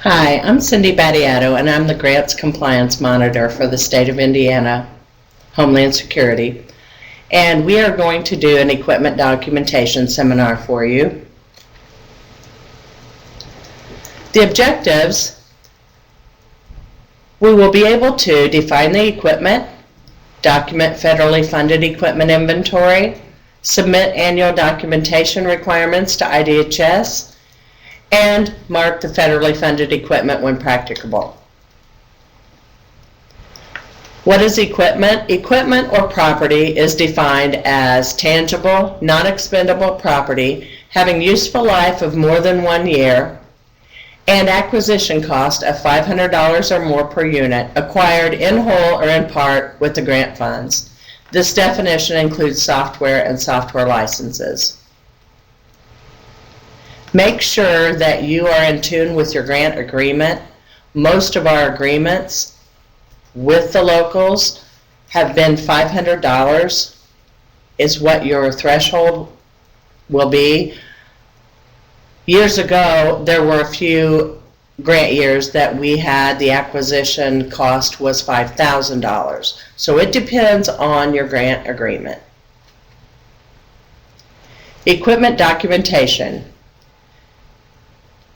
Hi, I'm Cindy Battiato, and I'm the Grants Compliance Monitor for the state of Indiana, Homeland Security. And we are going to do an equipment documentation seminar for you. The objectives: we will be able to define the equipment, document federally funded equipment inventory, submit annual documentation requirements to IDHS, and mark the federally funded equipment when practicable. What is equipment? Equipment or property is defined as tangible, non-expendable property having useful life of more than 1 year and acquisition cost of $500 or more per unit, acquired in whole or in part with the grant funds. This definition includes software and software licenses. Make sure that you are in tune with your grant agreement. Most of our agreements with the locals have been $500 is what your threshold will be. Years ago, there were a few grant years that we had the acquisition cost was $5,000. So it depends on your grant agreement. Equipment documentation.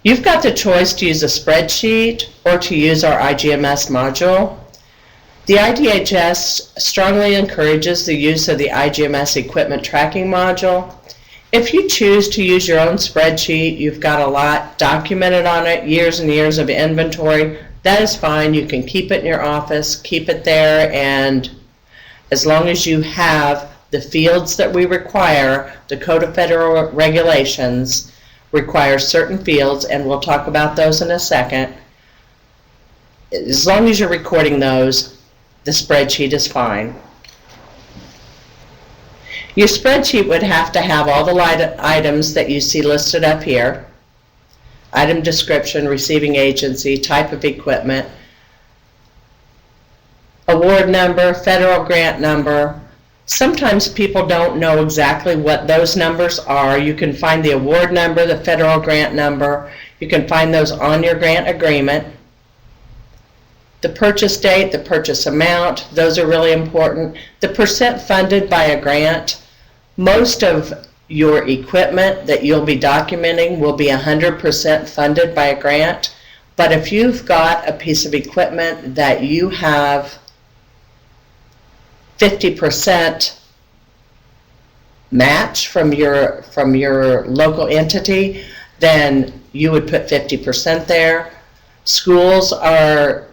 You've got the choice to use a spreadsheet or to use our IGMS module. The IDHS strongly encourages the use of the IGMS equipment tracking module. If you choose to use your own spreadsheet, you've got a lot documented on it, years and years of inventory, that is fine. You can keep it in your office, keep it there, and as long as you have the fields that we require, the Code of Federal Regulations requires certain fields, and we'll talk about those in a second. As long as you're recording those, the spreadsheet is fine. Your spreadsheet would have to have all the items that you see listed up here: item description, receiving agency, type of equipment, award number, federal grant number. Sometimes people don't know exactly what those numbers are. You can find the award number, the federal grant number. You can find those on your grant agreement. The purchase date, the purchase amount, those are really important. The percent funded by a grant. Most of your equipment that you'll be documenting will be 100% funded by a grant. But if you've got a piece of equipment that you have 50% match from your local entity, then you would put 50% there. Schools are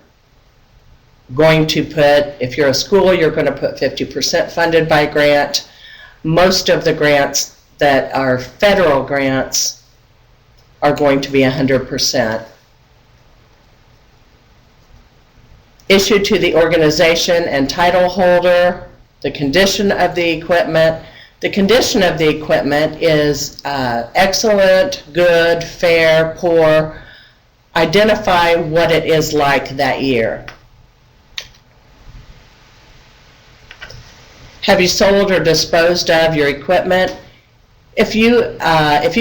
going to put, if you're a school, you're going to put 50% funded by grant. Most of the grants that are federal grants are going to be 100%. Issued to the organization and title holder, the condition of the equipment. The condition of the equipment is excellent, good, fair, poor. Identify what it is like that year. Have you sold or disposed of your equipment? If you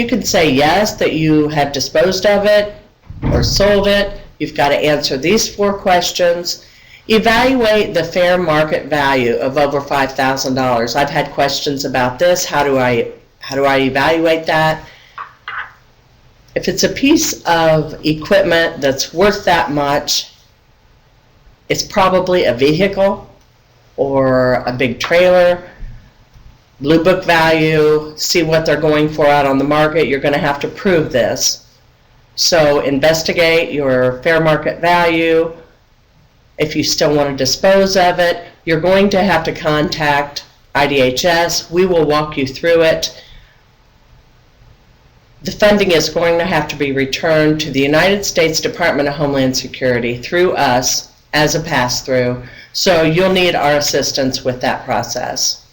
can say yes, that you have disposed of it or sold it, you've got to answer these 4 questions. Evaluate the fair market value of over $5,000. I've had questions about this. How do I evaluate that? If it's a piece of equipment that's worth that much, it's probably a vehicle or a big trailer. Blue book value, see what they're going for out on the market. You're going to have to prove this. So investigate your fair market value. If you still want to dispose of it, you're going to have to contact IDHS. We will walk you through it. The funding is going to have to be returned to the United States Department of Homeland Security through us as a pass-through. So you'll need our assistance with that process.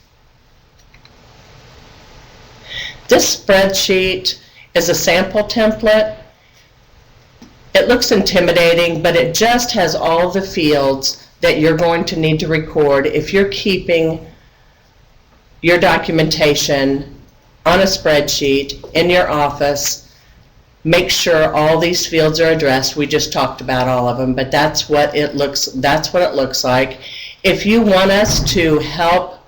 This spreadsheet is a sample template. It looks intimidating, but it just has all the fields that you're going to need to record if you're keeping your documentation on a spreadsheet in your office make sure all these fields are addressed. We just talked about all of them, but that's what it looks like. If you want us to help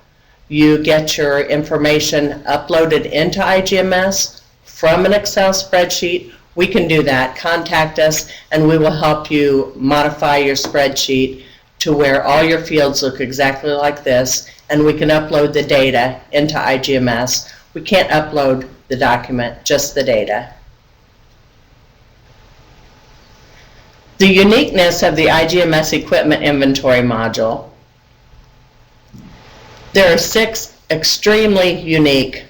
you get your information uploaded into IGMS from an Excel spreadsheet, we can do that. Contact us and we will help you modify your spreadsheet to where all your fields look exactly like this, and we can upload the data into IGMS. We can't upload the document, just the data. The uniqueness of the IGMS equipment inventory module. There are 6 extremely unique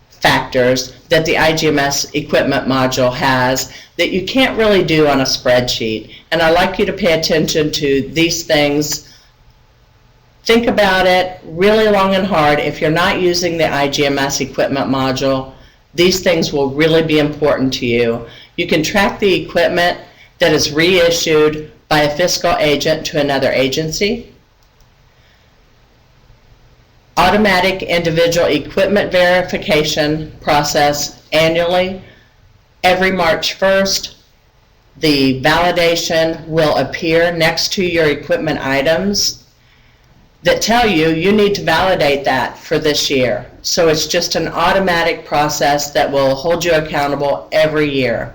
factors that the IGMS equipment module has that you can't really do on a spreadsheet. And I'd like you to pay attention to these things. Think about it really long and hard. If you're not using the IGMS equipment module, these things will really be important to you. You can track the equipment that is reissued by a fiscal agent to another agency. Automatic individual equipment verification process annually. Every March 1st, the validation will appear next to your equipment items that tell you you need to validate that for this year. So it's just an automatic process that will hold you accountable every year.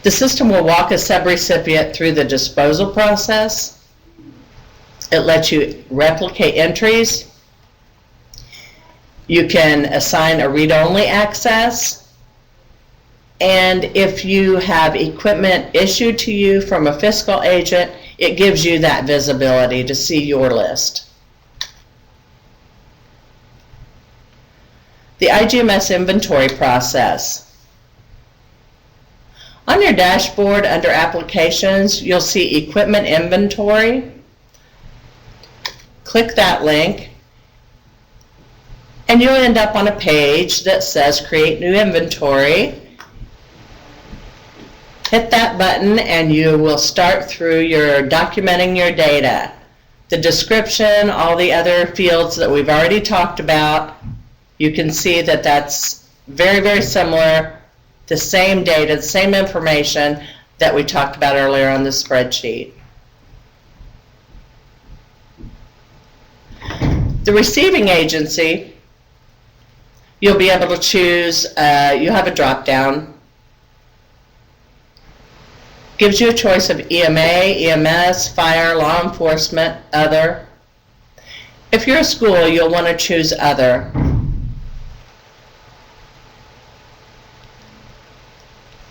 The system will walk a subrecipient through the disposal process. It lets you replicate entries. You can assign a read-only access. And if you have equipment issued to you from a fiscal agent, it gives you that visibility to see your list. The IGMS inventory process. On your dashboard under Applications, you'll see Equipment Inventory. Click that link, and you'll end up on a page that says Create New Inventory. Hit that button and you will start through your documenting your data. The description, all the other fields that we've already talked about, you can see that that's very, very similar, the same data, the same information that we talked about earlier on the spreadsheet. The receiving agency, you'll be able to choose, you have a drop-down. Gives you a choice of EMA, EMS, fire, law enforcement, other. If you're a school, you'll want to choose other.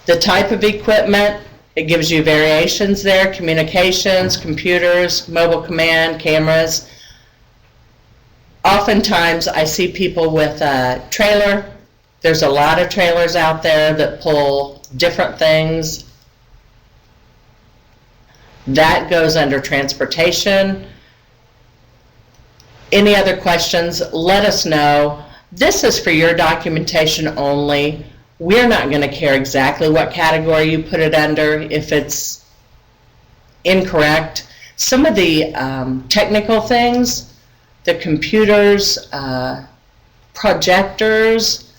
The type of equipment, it gives you variations there, communications, computers, mobile command, cameras. Oftentimes I see people with a trailer. There's a lot of trailers out there that pull different things. That goes under transportation. Any other questions, let us know. This is for your documentation only. We're not going to care exactly what category you put it under if it's incorrect. Some of the technical things, the computers, projectors,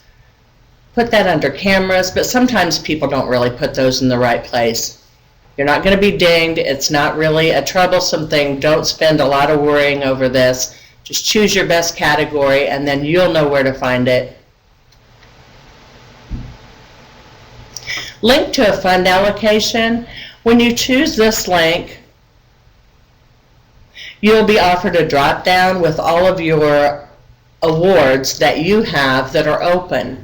put that under cameras, but sometimes people don't really put those in the right place. You're not going to be dinged. It's not really a troublesome thing. Don't spend a lot of worrying over this. Just choose your best category and then you'll know where to find it. Link to a fund allocation. When you choose this link, you'll be offered a drop-down with all of your awards that you have that are open.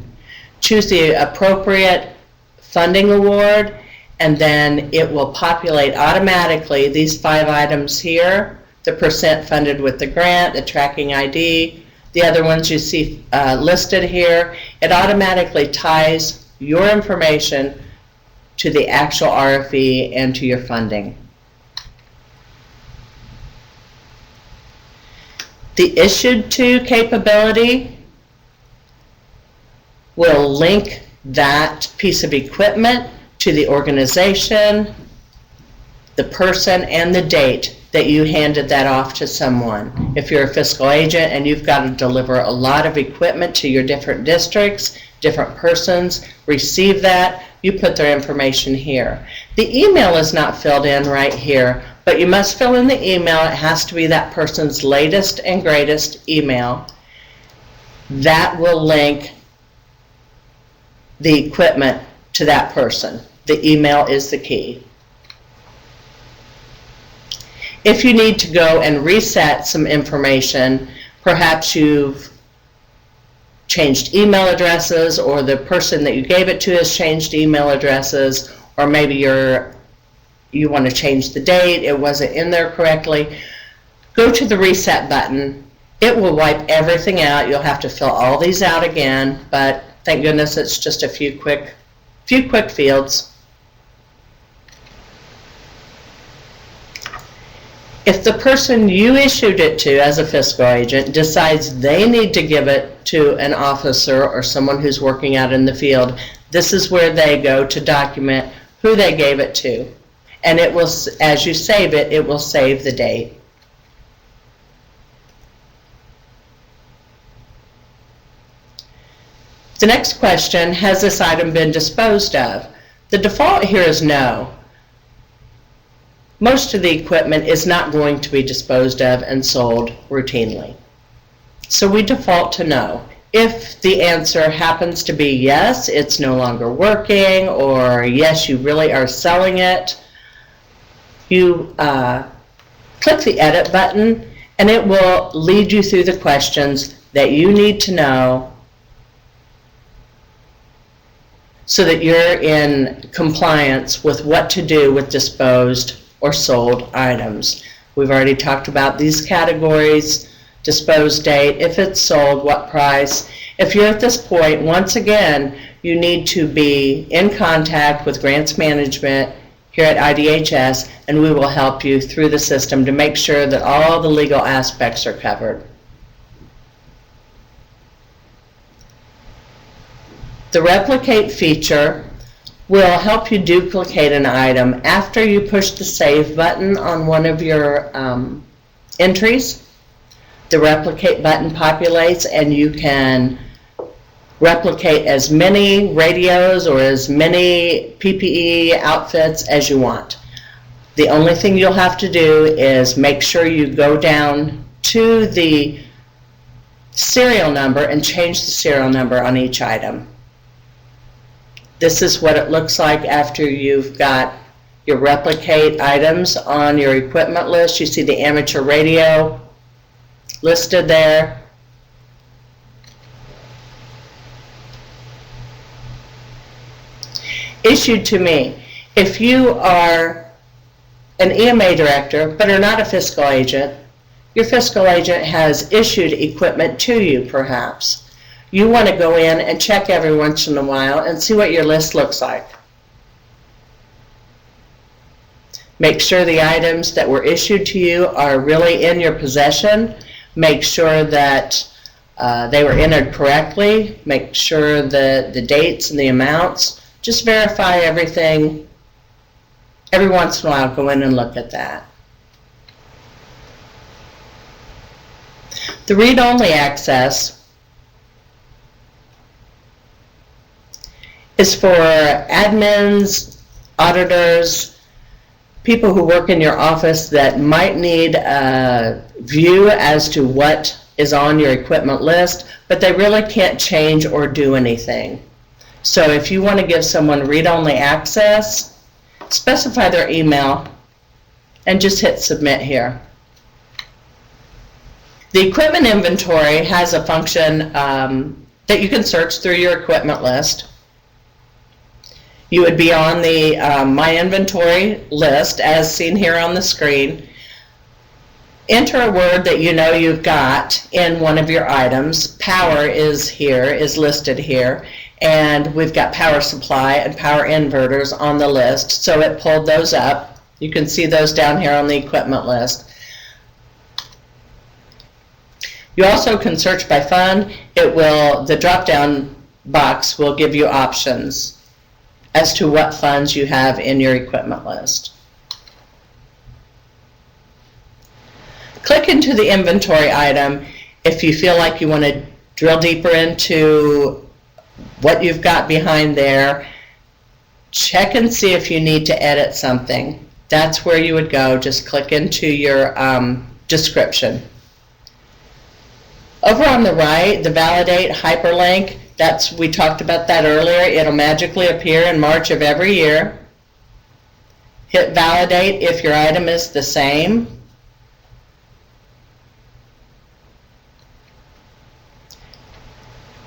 Choose the appropriate funding award, and then it will populate automatically these 5 items here, the percent funded with the grant, the tracking ID, the other ones you see listed here. It automatically ties your information to the actual RFE and to your funding. The issued to capability will link that piece of equipment to the organization, the person, and the date that you handed that off to someone. If you're a fiscal agent and you've got to deliver a lot of equipment to your different districts, different persons receive that, you put their information here. The email is not filled in right here, but you must fill in the email. It has to be that person's latest and greatest email. That will link the equipment to that person. The email is the key. If you need to go and reset some information, perhaps you've changed email addresses, or the person that you gave it to has changed email addresses, or maybe you want to change the date, it wasn't in there correctly, go to the reset button. It will wipe everything out. You'll have to fill all these out again, but thank goodness it's just a few quick fields. If the person you issued it to as a fiscal agent decides they need to give it to an officer or someone who's working out in the field, this is where they go to document who they gave it to. And it will, as you save it, it will save the date. The next question, has this item been disposed of? The default here is no. Most of the equipment is not going to be disposed of and sold routinely. So we default to no. If the answer happens to be yes, it's no longer working, or yes, you really are selling it, you click the edit button and it will lead you through the questions that you need to know so that you're in compliance with what to do with disposed or sold items. We've already talked about these categories: disposed date, if it's sold, what price. If you're at this point, once again, you need to be in contact with grants management here at IDHS, and we will help you through the system to make sure that all the legal aspects are covered. The replicate feature will help you duplicate an item after you push the save button on one of your entries. The replicate button populates and you can replicate as many radios or as many PPE outfits as you want. The only thing you'll have to do is make sure you go down to the serial number and change the serial number on each item. This is what it looks like after you've got your replicate items on your equipment list. You see the amateur radio listed there. Issued to me. If you are an EMA director but are not a fiscal agent, your fiscal agent has issued equipment to you perhaps. You want to go in and check every once in a while and see what your list looks like. Make sure the items that were issued to you are really in your possession. Make sure that they were entered correctly. Make sure that the dates and the amounts. Just verify everything. Every once in a while, go in and look at that. The read-only access is for admins, auditors, people who work in your office that might need a view as to what is on your equipment list, but they really can't change or do anything. So if you want to give someone read-only access, specify their email and just hit submit here. The equipment inventory has a function that you can search through your equipment list. You would be on the My Inventory list as seen here on the screen. Enter a word that you know you've got in one of your items. Power is here, is listed here, and we've got power supply and power inverters on the list, so it pulled those up. You can see those down here on the equipment list. You also can search by fund. The drop-down box will give you options as to what funds you have in your equipment list. Click into the inventory item if you feel like you want to drill deeper into what you've got behind there. Check and see if you need to edit something. That's where you would go. Just click into your description. Over on the right, the validate hyperlink, we talked about that earlier. It'll magically appear in March of every year. Hit validate if your item is the same.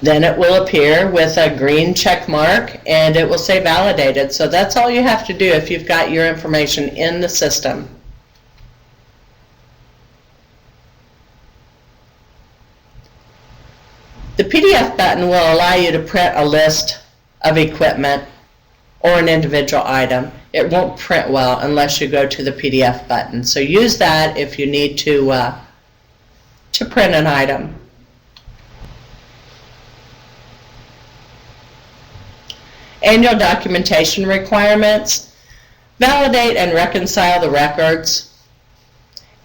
Then it will appear with a green check mark and it will say validated. So that's all you have to do if you've got your information in the system. The PDF button will allow you to print a list of equipment or an individual item. It won't print well unless you go to the PDF button. So use that if you need to print an item. Annual documentation requirements. Validate and reconcile the records.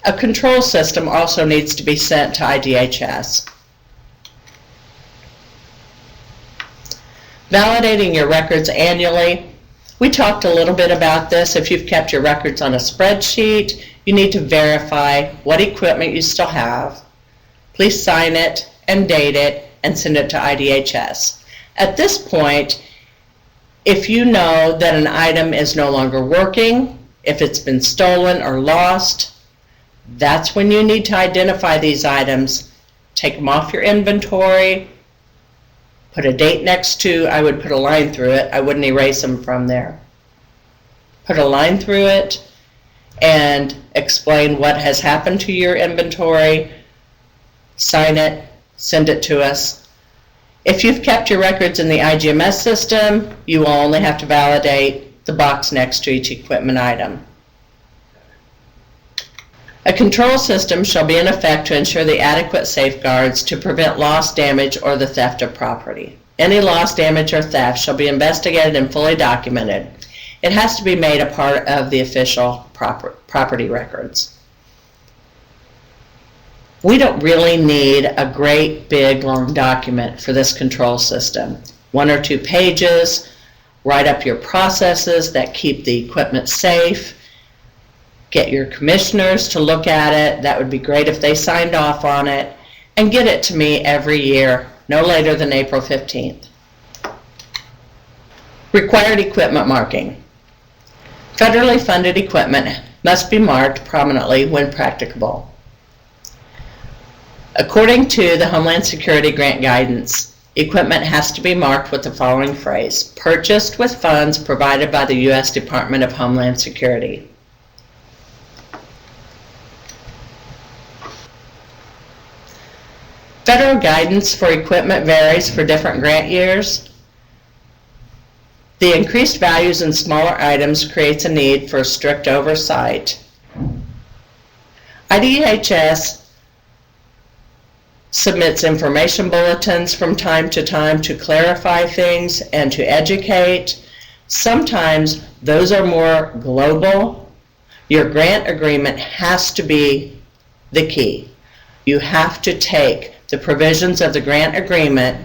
A control system also needs to be sent to IDHS. Validating your records annually. We talked a little bit about this. If you've kept your records on a spreadsheet, you need to verify what equipment you still have. Please sign it and date it and send it to IDHS. At this point, if you know that an item is no longer working, if it's been stolen or lost, that's when you need to identify these items. Take them off your inventory, put a date next to, I would put a line through it. I wouldn't erase them from there. Put a line through it and explain what has happened to your inventory. Sign it, send it to us. If you've kept your records in the IGMS system, you will only have to validate the box next to each equipment item. A control system shall be in effect to ensure the adequate safeguards to prevent loss, damage, or the theft of property. Any loss, damage, or theft shall be investigated and fully documented. It has to be made a part of the official property records. We don't really need a great big long document for this control system. 1 or 2 pages, write up your processes that keep the equipment safe. Get your commissioners to look at it. That would be great if they signed off on it. And get it to me every year, no later than April 15th. Required equipment marking. Federally funded equipment must be marked prominently when practicable. According to the Homeland Security Grant Guidance, equipment has to be marked with the following phrase: purchased with funds provided by the U.S. Department of Homeland Security. Federal guidance for equipment varies for different grant years. The increased values in smaller items creates a need for strict oversight. IDHS submits information bulletins from time to clarify things and to educate. Sometimes those are more global. Your grant agreement has to be the key. You have to take the provisions of the grant agreement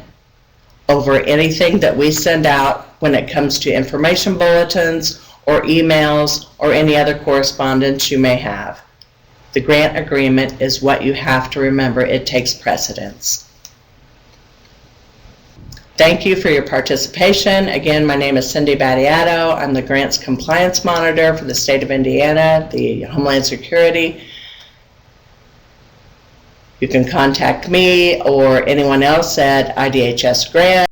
over anything that we send out when it comes to information bulletins or emails or any other correspondence you may have. The grant agreement is what you have to remember. It takes precedence. Thank you for your participation. Again, my name is Cindy Battiato. I'm the Grants Compliance Monitor for the state of Indiana, the Homeland Security. You can contact me or anyone else at IDHS Grant.